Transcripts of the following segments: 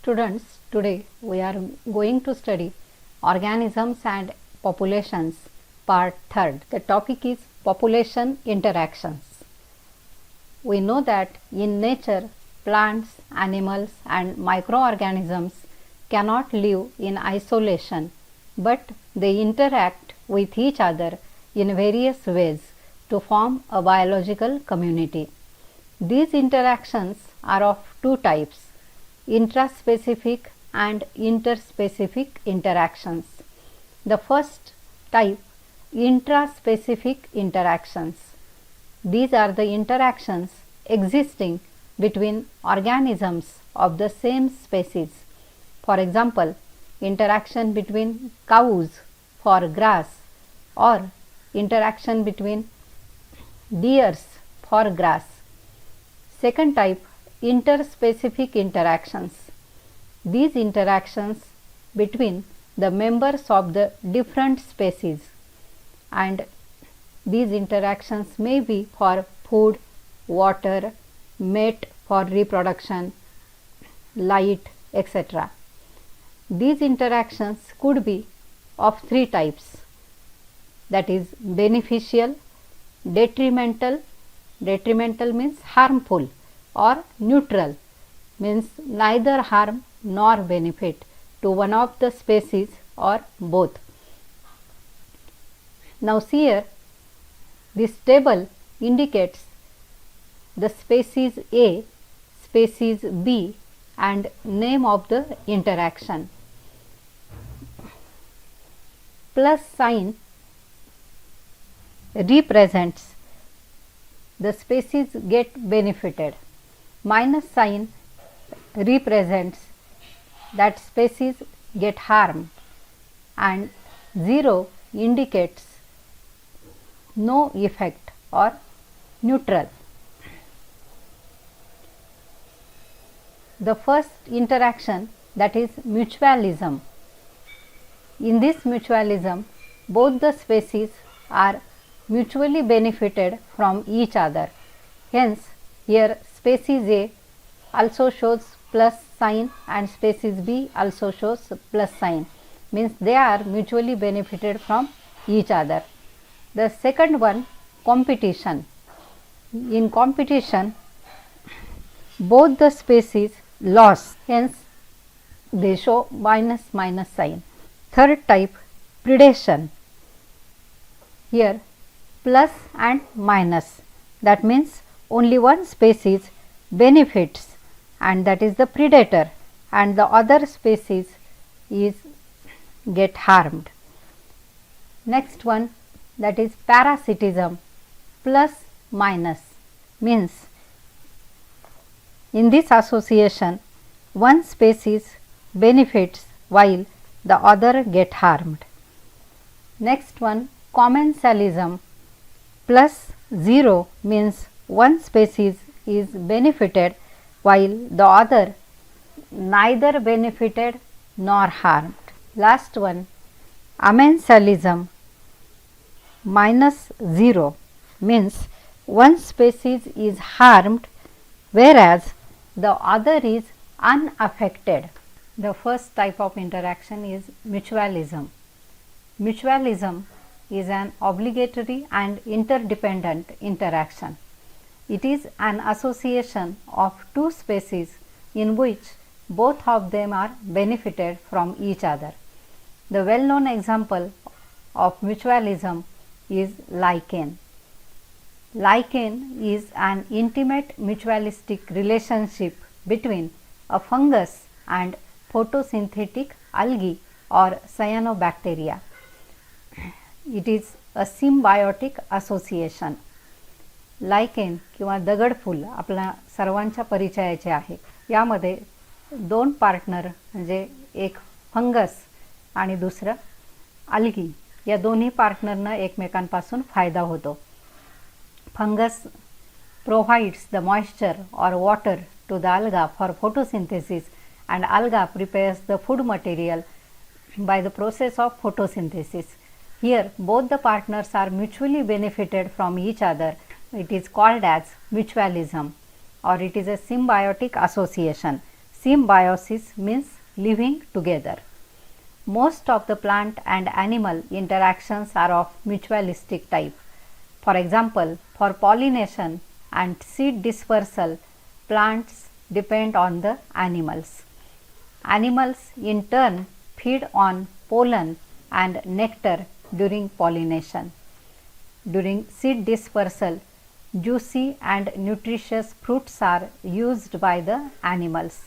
Students, today we are going to study organisms and populations, part 3rd. The topic is population interactions. We know that in nature, plants, animals and microorganisms cannot live in isolation, but they interact with each other in various ways to form a biological community. These interactions are of two types: intraspecific and interspecific interactions. The first type, intraspecific interactions. These are the interactions existing between organisms of the same species. For example, interaction between cows for grass or interaction between deers for grass. Second type, interspecific interactions. These interactions between the members of the different species, and these interactions may be for food, water, mate for reproduction, light, etc. These interactions could be of three types, that is beneficial, detrimental means harmful, or neutral means neither harm nor benefit to one of the species or both. Now see here, this table indicates the species A, species B and name of the interaction. Plus sign represents the species get benefited. Minus sign represents that species get harmed, and 0 indicates no effect or neutral. The first interaction, that is mutualism. In this mutualism, both the species are mutually benefited from each other. Hence, here species A also shows plus sign and species B also shows plus sign, means they are mutually benefited from each other. The second one, competition. In competition, both the species lost, hence they show minus sign. Third type, predation. Here plus and minus, that means only one species benefits, and that is the predator, and the other species is get harmed. Next one, that is parasitism. Plus minus means in this association one species benefits while the other get harmed. Next one, commensalism. Plus 0 means one species is benefited while the other neither benefited nor harmed. Last one, amensalism. Minus 0 means one species is harmed whereas the other is unaffected. The first type of interaction is mutualism. Mutualism is an obligatory and interdependent interaction. It is an association of two species in which both of them are benefited from each other. The well-known example of mutualism is lichen. Lichen is an intimate mutualistic relationship between a fungus and photosynthetic algae or cyanobacteria. It is a symbiotic association. लायकेन किंवा दगडफूल आपल्या सर्वांच्या परिचयाचे आहे. यामध्ये दोन partner म्हणजे एक fungus आणि दुसरं अल्गी, या दोन्ही पार्टनरना एकमेकांपासून फायदा होतो. Fungus provides the moisture or water to the alga for photosynthesis, and alga prepares the food material by the process of photosynthesis. Here both the partners are mutually benefited from each other. It is called as mutualism, or it is a symbiotic association. Symbiosis means living together. Most of the plant and animal interactions are of mutualistic type. For example, for pollination and seed dispersal, plants depend on the animals. Animals in turn feed on pollen and nectar during pollination. During seed dispersal, juicy and nutritious fruits are used by the animals.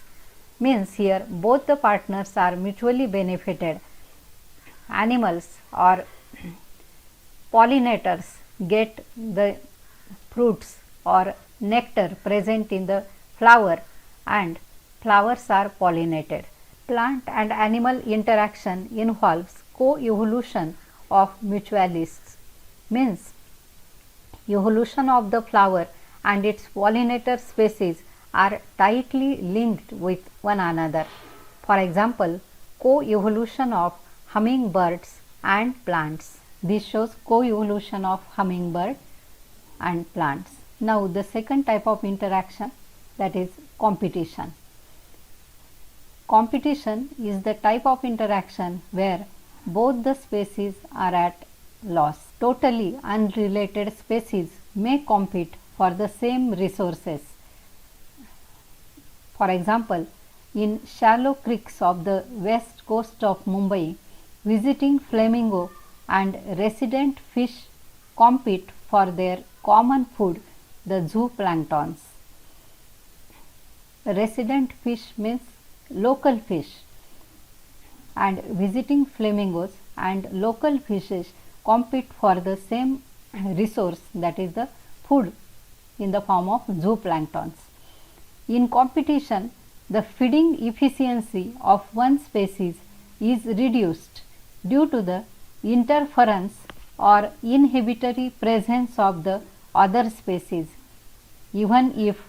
Means here both the partners are mutually benefited. Animals or pollinators get the fruits or nectar present in the flower and flowers are pollinated. Plant and animal interaction involves co-evolution of mutualists. Means evolution of the flower and its pollinator species are tightly linked with one another. For example, co-evolution of hummingbirds and plants. This shows co-evolution of hummingbird and plants. Now the second type of interaction, that is competition. Competition is the type of interaction where both the species are at loss. Totally unrelated species may compete for the same resources. For example, in shallow creeks of the west coast of Mumbai, visiting flamingo and resident fish compete for their common food, the zooplanktons. Resident fish means local fish, and visiting flamingos and local fishes compete for the same resource, that is the food in the form of zooplanktons. In competition, the feeding efficiency of one species is reduced due to the interference or inhibitory presence of the other species, even if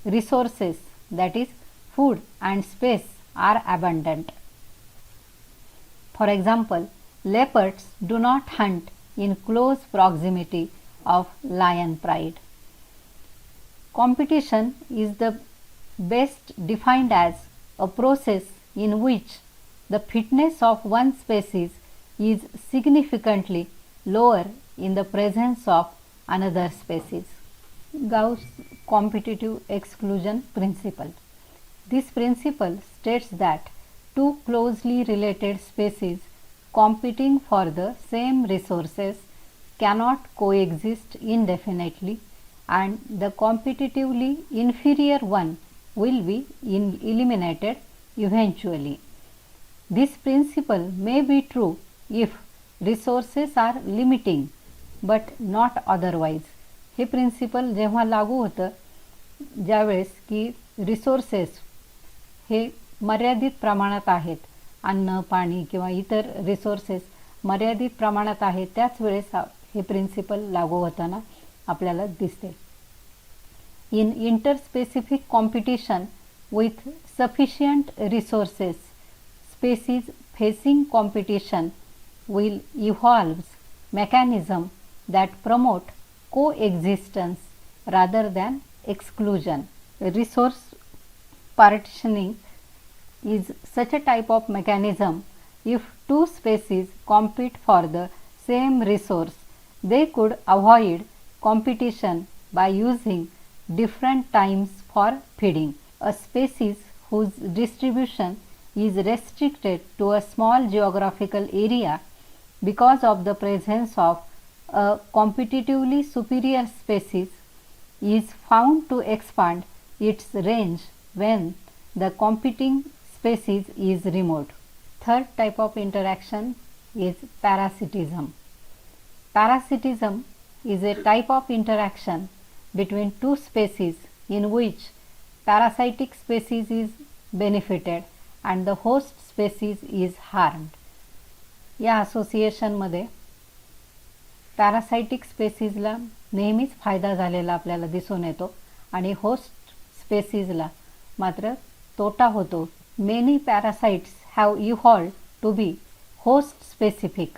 resources, that is food and space, are abundant. For example, leopards do not hunt in close proximity of lion pride. Competition is the best defined as a process in which the fitness of one species is significantly lower in the presence of another species. Gauss' competitive exclusion principle. This principle states that two closely related species competing for the same resources cannot coexist indefinitely, and the competitively inferior one will be eliminated eventually. This principle may be true if resources are limiting but not otherwise. हे principle जेव्हा लागू होतं ज्यावेळेस की resources हे मर्यादित प्रमाणात आहेत, अन्न पाणी किंवा इतर रिसोर्सेस मर्यादित प्रमाणात आहेत, त्याच वेळेस हे प्रिन्सिपल लागू होताना आपल्याला दिसते. In interspecific competition with sufficient resources, species facing competition will evolve mechanisms that promote coexistence rather than exclusion. Resource partitioning is such a type of mechanism. If two species compete for the same resource, they could avoid competition by using different times for feeding. A species whose distribution is restricted to a small geographical area because of the presence of a competitively superior species is found to expand its range when the competing species is removed. Third type of interaction is parasitism. Parasitism is a type of interaction between two species in which parasitic species is benefited and the host species is harmed. या असोसिएशनमध्ये पॅरासाइटिक स्पेसीजला नेहमीच फायदा झालेला आपल्याला दिसून येतो आणि host स्पेसीजला मात्र तोटा होतो. Many parasites have evolved to be host specific.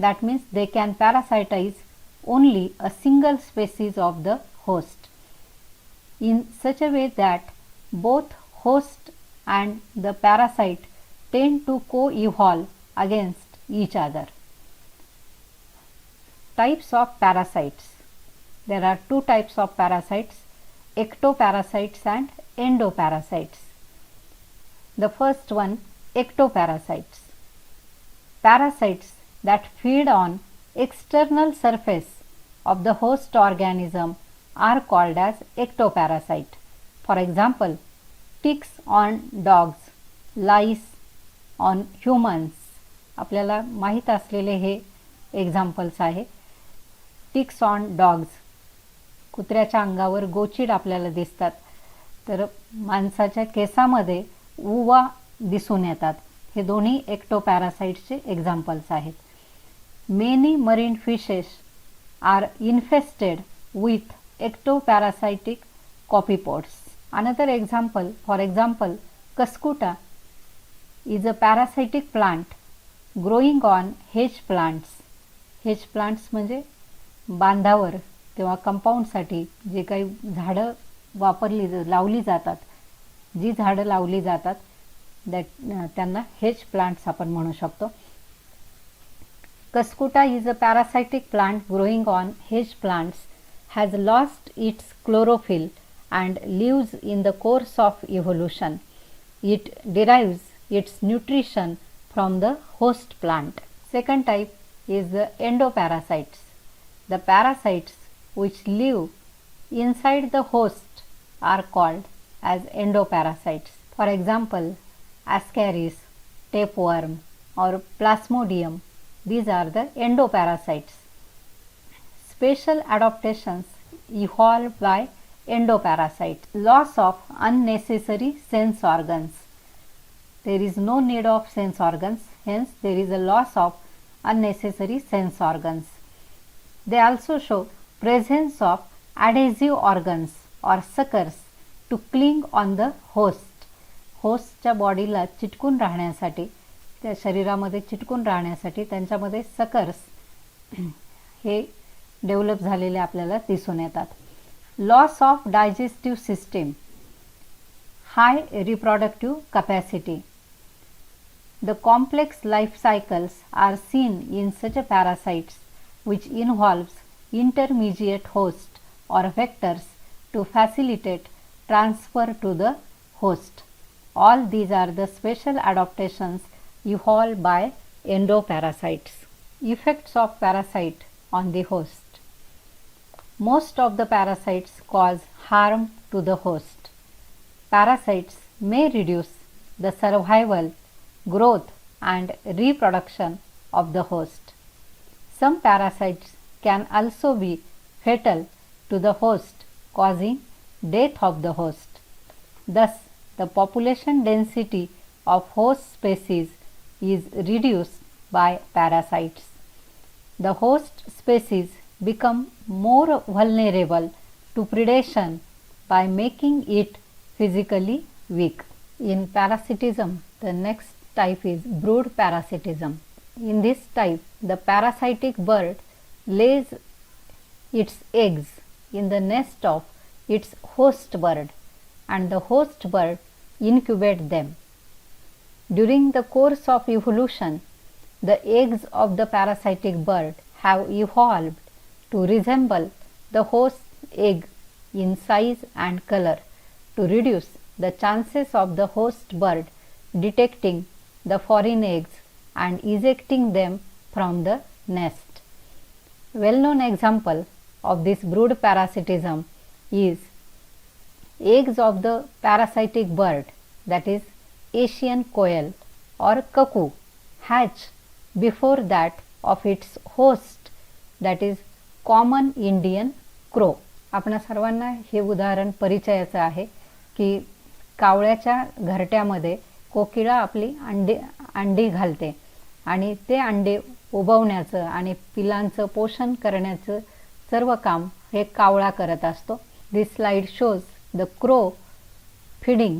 That means they can parasitize only a single species of the host in such a way that both host and the parasite tend to co-evolve against each other. Types of parasites. There are two types of parasites, ectoparasites and endoparasites. The first one, ectoparasites. Parasites that feed on external surface of the host organism are called as ectoparasite. For example, ticks on dogs, lice on humans. आपल्याला माहीत असलेले हे examples आहे. Ticks on dogs, कुत्र्याच्या अंगावर गोचीड आपल्याला दिसतात, तर माणसाच्या केसामध्ये उवा दिसून येतात. हे दोन्ही एक्टोपॅरासाइट्सचे एक्झाम्पल्स आहेत. Many marine fishes are infested with ectoparasitic copypods. Another example, for example, Cuscuta is a parasitic plant growing on hedge plants. Hedge plants म्हणजे बांधावर किंवा कंपाऊंडसाठी जे काही झाडं लावली जातात, जी झाडं लावली जातात त्यांना हेज प्लांट्स आपण म्हणू शकतो. Cuscuta is a parasitic plant growing on hedge plants has lost its chlorophyll and lives in the course of evolution. It derives its nutrition from the host plant. Second type is the endoparasites. The parasites which live inside the host are called as endoparasites. For example, Ascaris, tapeworm or Plasmodium. These are the endoparasites. Special adaptations evolved by endoparasites. Loss of unnecessary sense organs. There is no need of sense organs, hence there is a loss of unnecessary sense organs. They also show presence of adhesive organs or suckers to cling on the host. होस्टच्या बॉडीला चिटकून राहण्यासाठी, त्या शरीरामध्ये चिटकून राहण्यासाठी त्यांच्यामध्ये suckers हे develop झालेले आपल्याला दिसून येतात. Loss of digestive system, high reproductive capacity. The complex life cycles are seen in such parasites which involves intermediate host or vectors to facilitate transfer to the host. All these are the special adaptations evolved by endoparasites. Effects of parasite on the host. Most of the parasites cause harm to the host. Parasites may reduce the survival, growth and reproduction of the host. Some parasites can also be fatal to the host, causing death of the host. Thus, the population density of host species is reduced by parasites. The host species become more vulnerable to predation by making it physically weak. In parasitism, the next type is brood parasitism. In this type, the parasitic bird lays its eggs in the nest of its host bird and the host bird incubates them. During the course of evolution, the eggs of the parasitic bird have evolved to resemble the host egg in size and color to reduce the chances of the host bird detecting the foreign eggs and ejecting them from the nest. Well-known example of this brood parasitism is eggs of the parasitic bird, that is Asian quail or cuckoo, hatch before that of its host, that is common Indian crow. आपणा सर्वांना हे उदाहरण परिचयाचं आहे की कावळ्याच्या घरट्यामध्ये कोकिळा आपली अंडी घालते आणि ते अंडे उबवण्याचं आणि पिलांचं पोषण करण्याचं सर्व काम हे कावळा करत असतो. This slide shows the crow feeding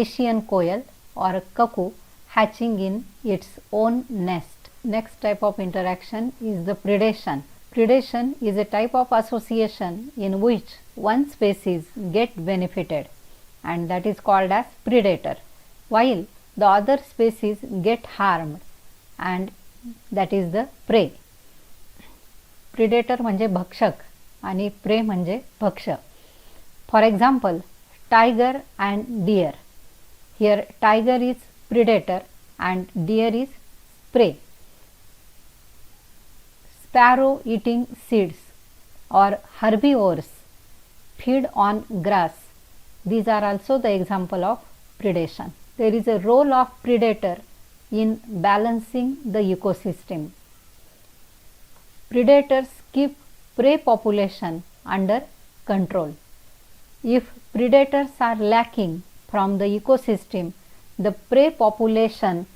Asian koel or cuckoo hatching in its own nest. Next type of interaction is the predation. Predation is a type of association in which one species get benefited and that is called as predator, while the other species get harmed and that is the prey. Predator म्हणजे भक्षक आणि prey म्हणजे भक्ष्य. For example, tiger and deer. Here tiger is predator and deer is prey. Sparrow eating seeds or herbivores feed on grass. These are also the example of predation. There is a role of predator in balancing the ecosystem. Predators keep prey population under control. If predators are lacking from the ecosystem, the prey population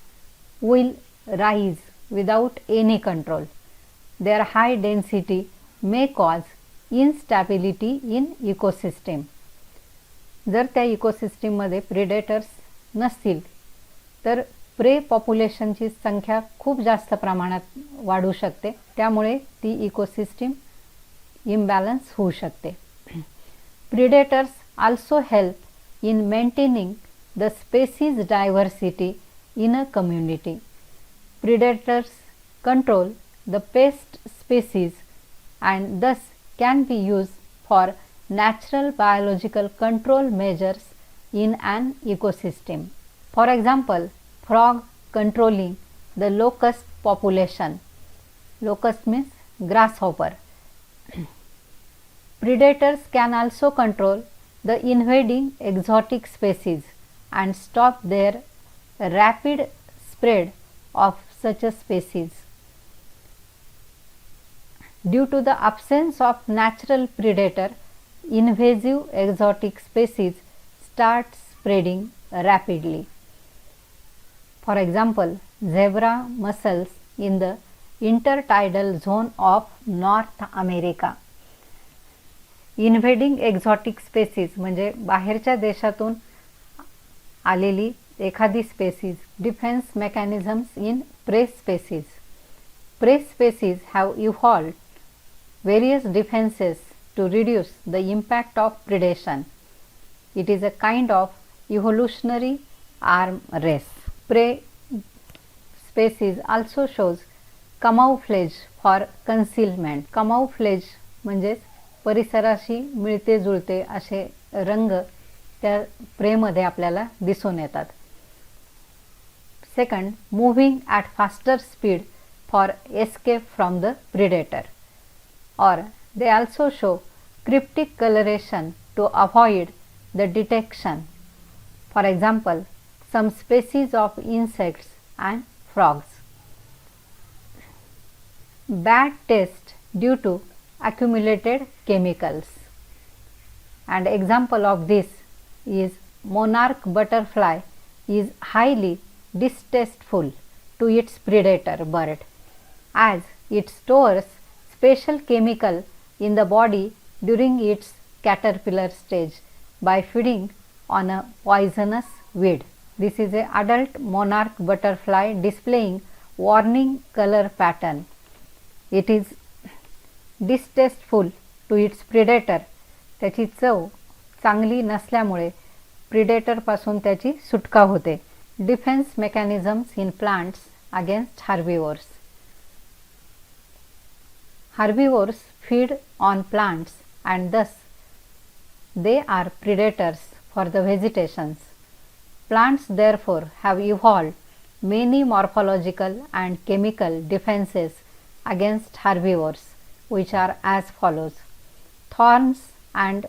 will rise without any control. Their high density may cause instability in ecosystem. जर त्या इकोसिस्टीममध्ये predators नसतील तर pray पॉप्युलेशनची संख्या खूप जास्त प्रमाणात वाढू शकते, त्यामुळे ती इकोसिस्टीम इम्बॅलन्स होऊ शकते. Predators also help in maintaining the species diversity in a community. Predators control the paste species and thus can be used for natural biological control measures in an ecosystem. For example, frog controlling the locust population. Locust means grasshopper. Predators can also control the invading exotic species and stop their rapid spread of such a species. Due to the absence of natural predator, invasive exotic species start spreading rapidly. For example, zebra mussels in the intertidal zone of North America. Invading exotic species म्हणजे बाहेरच्या देशातून आलेली एखादी species. Defence mechanisms in prey species. Prey species have evolved various defenses to reduce the impact of predation. It is a kind of evolutionary arm race. Prey species also shows camouflage for concealment. Camouflage म्हणजे परिसराशी मिळते जुळते असे रंग त्या प्रेमध्ये आपल्याला दिसून येतात. Second, moving at faster speed for escape from the predator. Or they also show cryptic coloration to avoid the detection. For example, some species of insects and frogs. Bad taste due to accumulated chemicals. And example of this is monarch butterfly is highly distasteful to its predator bird as it stores special chemical in the body during its caterpillar stage by feeding on a poisonous weed. This is an adult monarch butterfly displaying warning color pattern. It is distasteful to its predator. त्याची चव चांगली नसल्यामुळे predator पासून त्याची सुटका होते. Defence mechanisms in plants against herbivores. Herbivores feed on plants and thus they are predators for the vegetations. Plants therefore have evolved many morphological and chemical defenses against herbivores, which are as follows. Thorns and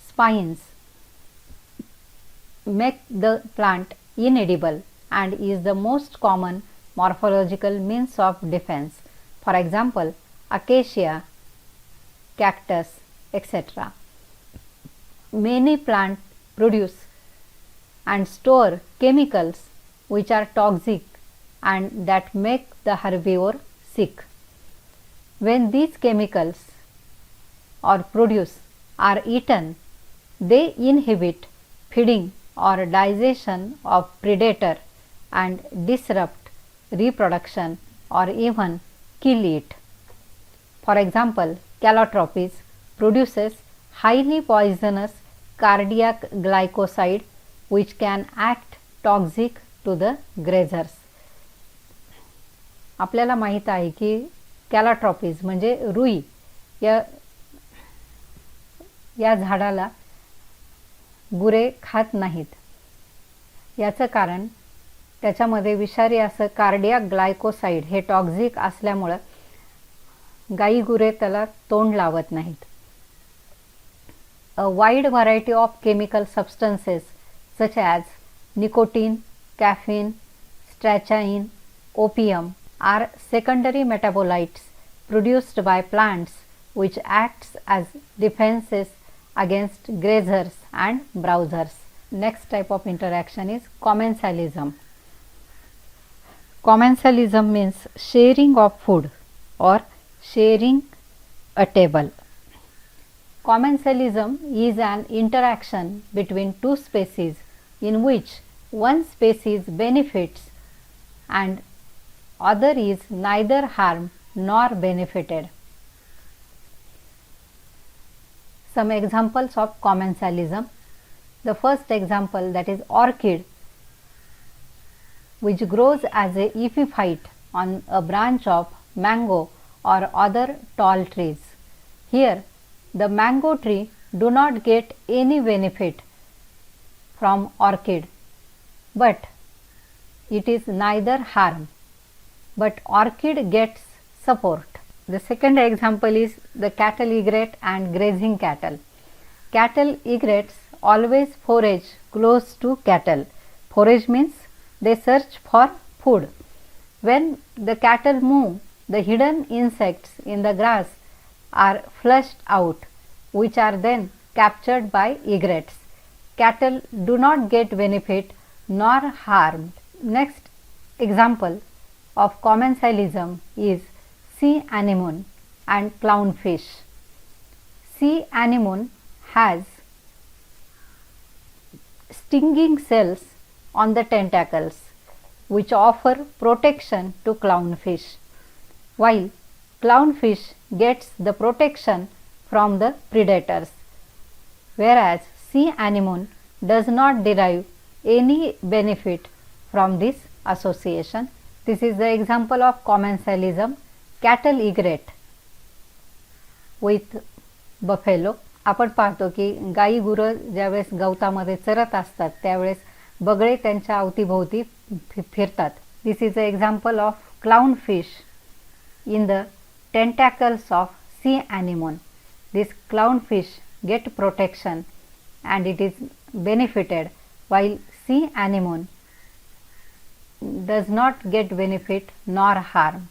spines make the plant inedible and is the most common morphological means of defense. For example, acacia, cactus, etc. Many plants produce and store chemicals which are toxic and that make the herbivore sick. When these chemicals or produce are eaten, they inhibit feeding or digestion of predator and disrupt reproduction or even kill it. For example, Calotropis produces highly poisonous cardiac glycoside which can act toxic to the grazers. आपल्याला माहीत आहे की कॅलाट्रॉपिस म्हणजे रुई या झाडाला गुरे खात नाहीत. याचं कारण त्याच्यामध्ये विषारी असं कार्डियाक ग्लायकोसाइड हे टॉक्सिक असल्यामुळं गाई गुरे त्याला तोंड लावत नाहीत. A wide variety of chemical substances such as nicotine, caffeine, strychnine, opium are secondary metabolites produced by plants which acts as defenses against grazers and browsers. Next type of interaction is commensalism. Commensalism means sharing of food or sharing a table. Commensalism is an interaction between two species in which one species benefits and other is neither harmed nor benefited. Some examples of commensalism. The first example, that is orchid, which grows as a epiphyte on a branch of mango or other tall trees. Here the mango tree do not get any benefit from orchid, but it is neither harm, but orchid gets support. The second example is the cattle egret and grazing cattle. Cattle egrets always forage close to cattle. Forage means they search for food. When the cattle move, the hidden insects in the grass are flushed out, which are then captured by egrets. Cattle do not get benefit nor harmed. Next example of commensalism is sea anemone and clownfish. Sea anemone has stinging cells on the tentacles which offer protection to clownfish, while clownfish gets the protection from the predators, whereas sea anemone does not derive any benefit from this association. This is the example of commensalism. Cattle egret with buffalo. आपण पाहतो की गाई गुरं ज्यावेळेस गवतामध्ये चरत असतात त्यावेळेस बगळे त्यांच्या अवतीभोवती फिरतात. This is a example of clown fish in the tentacles of sea anemone. This clownfish get protection and it is benefited, while sea anemone does not get benefit nor harmed.